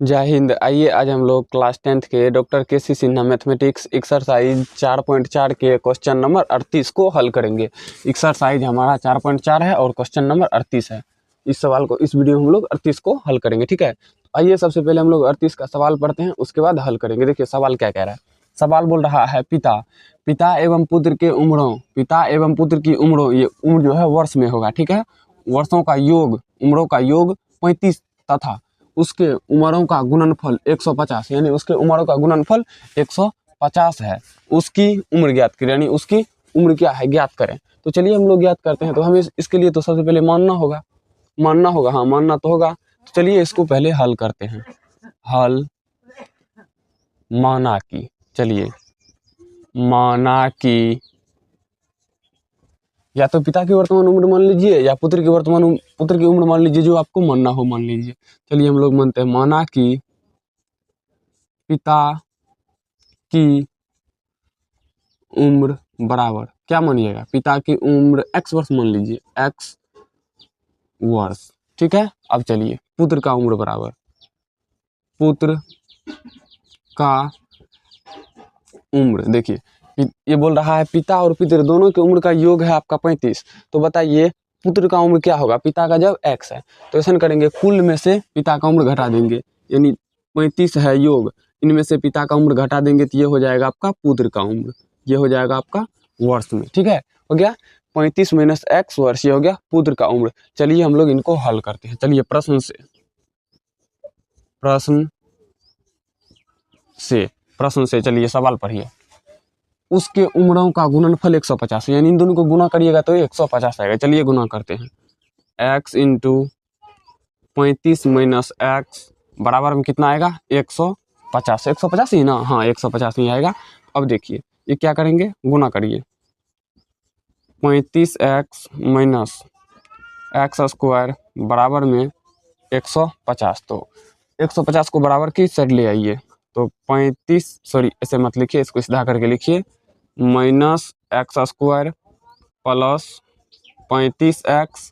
जय हिंद। आइए आज हम लोग क्लास 10th के doctor KC. Sinha mathematics exercise 4.4 के क्वेश्चन नंबर 38 को हल करेंगे। एक्सरसाइज हमारा 4.4 है और क्वेश्चन नंबर 38 है। इस वीडियो में हम लोग 38 को हल करेंगे। ठीक है, आइए सबसे पहले हम लोग 38 का सवाल पढ़ते हैं, उसके बाद हल करेंगे। देखिए सवाल क्या कह रहा है। सवाल बोल रहा है पिता एवं पुत्र की उम्रों, ये उम्र जो है वर्ष में होगा। ठीक है, वर्षों का योग, उम्रों का योग 35 तथा उसके उम्रों का गुणनफल 150, यानी उसके उम्रों का गुणनफल 150 है। उसकी उम्र ज्ञात करें, यानी उसकी उम्र क्या है ज्ञात करें। तो चलिए हम लोग ज्ञात करते हैं। तो हमें इसके लिए तो सबसे पहले मानना होगा। हाँ, मानना तो होगा। तो चलिए इसको पहले हल करते हैं। हल माना कि, चलिए माना कि या तो पिता की वर्तमान उम्र मान लीजिए या पुत्र की उम्र मान लीजिए, जो आपको मानना हो मान लीजिए। चलिए हम लोग मानते हैं, माना कि पिता की उम्र बराबर क्या मानिएगा, पिता की उम्र x वर्ष मान लीजिए, x वर्ष। ठीक है, अब चलिए पुत्र का उम्र बराबर, पुत्र का उम्र। देखिए ये बोल रहा है पिता और पितर दोनों की उम्र का योग है आपका 35। तो बताइए पुत्र का उम्र क्या होगा, पिता का जब x है तो ऐसा करेंगे, कुल में से पिता का उम्र घटा देंगे, यानी 35 है योग, इनमें से पिता का उम्र घटा देंगे तो ये हो जाएगा आपका पुत्र का उम्र, ये हो जाएगा आपका वर्ष में। ठीक है, हो गया 35 माइनस x वर्ष, ये हो गया पुत्र का उम्र। चलिए हम लोग इनको हल करते हैं। चलिए प्रश्न से चलिए सवाल पढ़िए। उसके उम्रों का गुणनफल 150, यानी इन दोनों को गुना करिएगा तो 150 आएगा। चलिए गुना करते हैं, x इंटू 35 माइनस एक्स बराबर में कितना आएगा, 150। 150 ही ना, हाँ 150 ही आएगा। अब देखिए ये क्या करेंगे, गुना करिए, 35x माइनस एक्स स्क्वायर बराबर में 150। तो 150 को बराबर की साइड ले आइए, तो 35, सॉरी ऐसे मत लिखिए, इसको सीधा करके लिखिए, minus x square plus 35x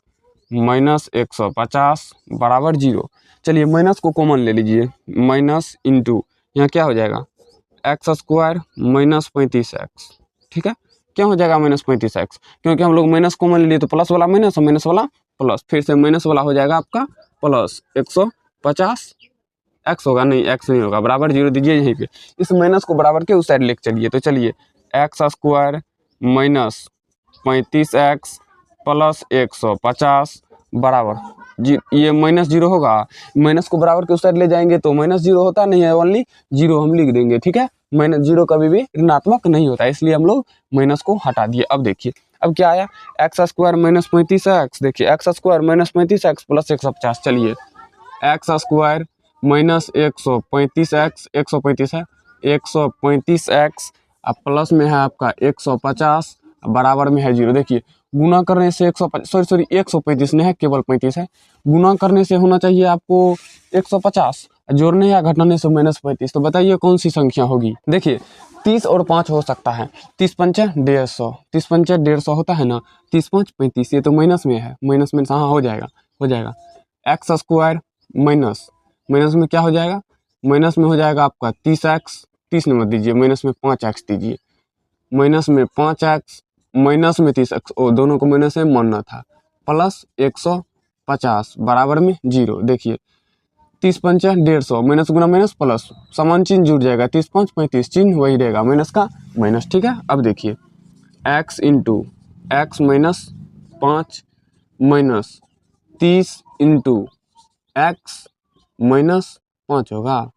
minus 150 बराबर 0। चलिए माइनस को कॉमन ले लीजिए, माइनस इंटू यहाँ क्या हो जाएगा, एक्स स्क्वायर माइनस 35x। ठीक है, क्या हो जाएगा माइनस 35x, क्योंकि हम लोग माइनस कॉमन ले लिए तो प्लस वाला माइनस और माइनस वाला प्लस, फिर से माइनस वाला हो जाएगा आपका प्लस 150। एक्स होगा नहीं, एक्स नहीं होगा, बराबर 0 दीजिए यहीं पे। इस माइनस को बराबर के उस साइड लेके चलिए, तो चलिए x square minus 35x plus 150 बराबर ये माइनस 0 होगा। माइनस को बराबर के उस साइड ले जाएंगे तो माइनस 0 होता नहीं है, ओनली 0 हम लिख देंगे। ठीक है, माइनस 0 कभी भी ऋणात्मक नहीं होता, इसलिए हम लोग माइनस को हटा दिए। अब देखिए अब क्या आया, एक्स स्क्वायर माइनस 35x, देखिए x square minus 35x plus 150। चलिए एक्स स्क्वायर माइनस 135x, 135 है, 135x अब प्लस में है आपका 150 बराबर में है 0। देखिए गुना करने से 135 नहीं है, केवल 35 है। गुना करने से होना चाहिए आपको 150, जोड़ने या घटाने से माइनस 35। तो बताइए कौन सी संख्या होगी। देखिए 30 और 5 हो सकता है, 30 पंचे 150, 30 पंचे 150 होता है ना, 30 5 35, ये तो माइनस में है, माइनस में हाँ हो जाएगा एक्स स्क्वायर माइनस में क्या हो जाएगा, माइनस में हो जाएगा आपका 30x, 30 मत दीजिए, माइनस में 5x दीजिए, माइनस में 5x माइनस में 30x, ओ दोनों को माइनस में मानना था, प्लस 150 बराबर में 0। देखिए 30 पंचे 150, माइनस गुना माइनस प्लस, समान चिन्ह जुड़ जाएगा, 30 5 35, चिन्ह वही रहेगा, माइनस का माइनस। ठीक है, अब देखिए x into x minus 5 minus 30 into x minus 5 होगा,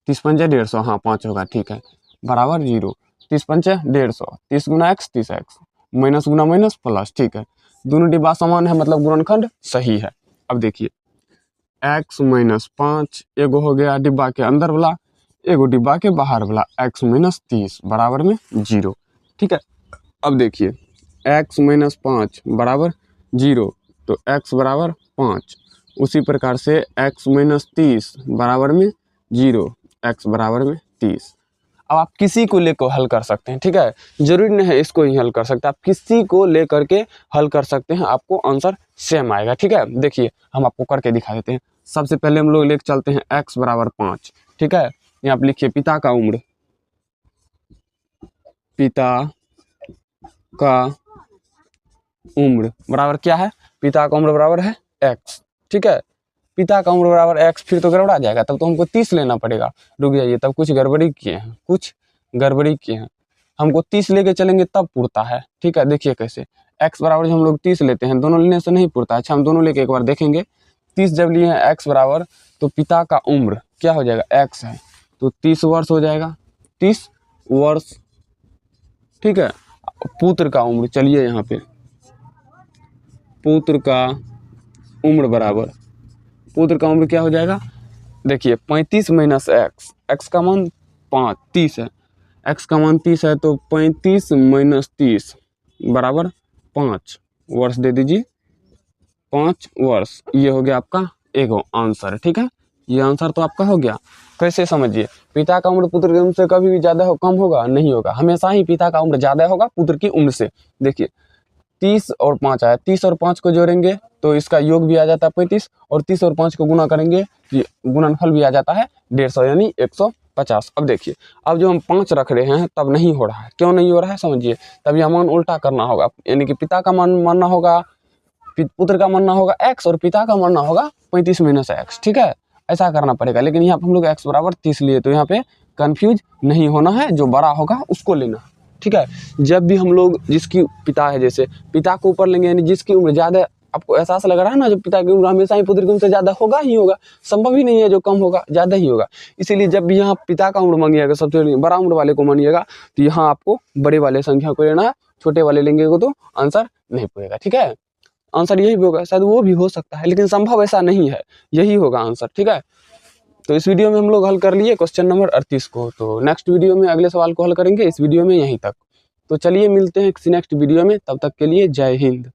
30 पंचे 150, हाँ 5 होगा। ठीक है, बराबर 0, 30 पंचे 150, 30 गुना एक्स 30x, माइनस गुना माइनस प्लस। ठीक है, दोनों डिब्बा समान है, मतलब गुणनखंड सही है। अब देखिए x माइनस 5 एगो हो गया डिब्बा के अंदर वाला, एगो डिब्बा के बाहर वाला, x माइनस 30 बराबर में 0। ठीक है, अब देखिए x माइनस 5 बराबर 0, तो x बराबर 5, उसी प्रकार से x माइनस 30 बराबर में 0, x बराबर में 30। अब आप किसी को लेकर हल कर सकते हैं। ठीक है, जरूरी नहीं है इसको ही हल कर सकते, आप किसी को लेकर के हल कर सकते हैं, आपको आंसर सेम आएगा। ठीक है, देखिए हम आपको करके दिखा देते हैं। सबसे पहले हम लोग लेके चलते हैं x बराबर 5। ठीक है, यहाँ पे लिखिए पिता का उम्र, पिता का उम्र बराबर क्या है, पिता का उम्र बराबर है x। ठीक है, पिता का उम्र बराबर x, फिर तो गड़बड़ा जाएगा, तब तो हमको 30 लेना पड़ेगा। रुक जाइए, तब कुछ गड़बड़ी किए हैं, कुछ गड़बड़ी किए हैं। हमको 30 लेके चलेंगे तब पुरता है। ठीक है, देखिए कैसे, x बराबर जब हम लोग 30 लेते हैं, दोनों लेने से नहीं पुरता। अच्छा, हम दोनों लेके एक बार देखेंगे। 30 जब लिए हैं x बराबर, तो पिता का उम्र क्या हो जाएगा, x है तो 30 वर्ष हो जाएगा, 30 वर्ष। ठीक है, पुत्र का उम्र, चलिए यहाँ पे पुत्र का उम्र बराबर, पुत्र का उम्र क्या हो जाएगा, देखिए 35 माइनस एक्स, एक्स का मान 30 है, एक्स का मान 30 है, तो 35 माइनस 30 बराबर 5 वर्ष दे दीजिए, 5 वर्ष। ये हो गया आपका एक आंसर। ठीक है, ये आंसर तो आपका हो गया। कैसे समझिए, पिता का उम्र पुत्र की उम्र से कभी भी ज़्यादा कम होगा नहीं होगा, हमेशा ही पिता का उम्र ज़्यादा होगा पुत्र की उम्र से। देखिए 30 और 5 आया, 30 और 5 को जोड़ेंगे तो इसका योग भी आ जाता है 35, और 30 और 5 को गुना करेंगे कि गुणनफल भी आ जाता है 150 यानी 150। अब देखिए, अब जो हम 5 रख रहे हैं तब नहीं हो रहा है, क्यों नहीं हो रहा है समझिए, तब यह मान उल्टा करना होगा, यानी कि पिता का मान मानना होगा, पुत्र का मानना होगा x और पिता का मानना होगा 35 माइनस x। ठीक है, ऐसा करना पड़ेगा, लेकिन यहाँ पे हम लोग x बराबर 30 लिए, तो यहाँ पे कंफ्यूज नहीं होना है, जो बड़ा होगा उसको लेना है। ठीक है, जब भी हम लोग जिसकी पिता है, जैसे पिता को ऊपर लेंगे, यानी जिसकी उम्र ज़्यादा, आपको एहसास लग रहा है ना, जब पिता की उम्र हमेशा ही पुत्र की उम्र से ज़्यादा होगा ही होगा, संभव ही नहीं है जो कम होगा, ज़्यादा ही होगा। इसीलिए जब भी यहाँ पिता का उम्र मांगिएगा, सबसे बड़ा उम्र वाले को मानिएगा, तो यहाँ आपको बड़े वाले संख्या को लेना है, छोटे वाले लेंगे को तो आंसर नहीं पूरेगा। ठीक है, आंसर यही भी होगा, शायद वो भी हो सकता है, लेकिन संभव ऐसा नहीं है, यही होगा आंसर। ठीक है, तो इस वीडियो में हम लोग हल कर लिए क्वेश्चन नंबर 38 को, तो नेक्स्ट वीडियो में अगले सवाल को हल करेंगे, इस वीडियो में यहीं तक। तो चलिए मिलते हैं किसी नेक्स्ट वीडियो में, तब तक के लिए जय हिंद।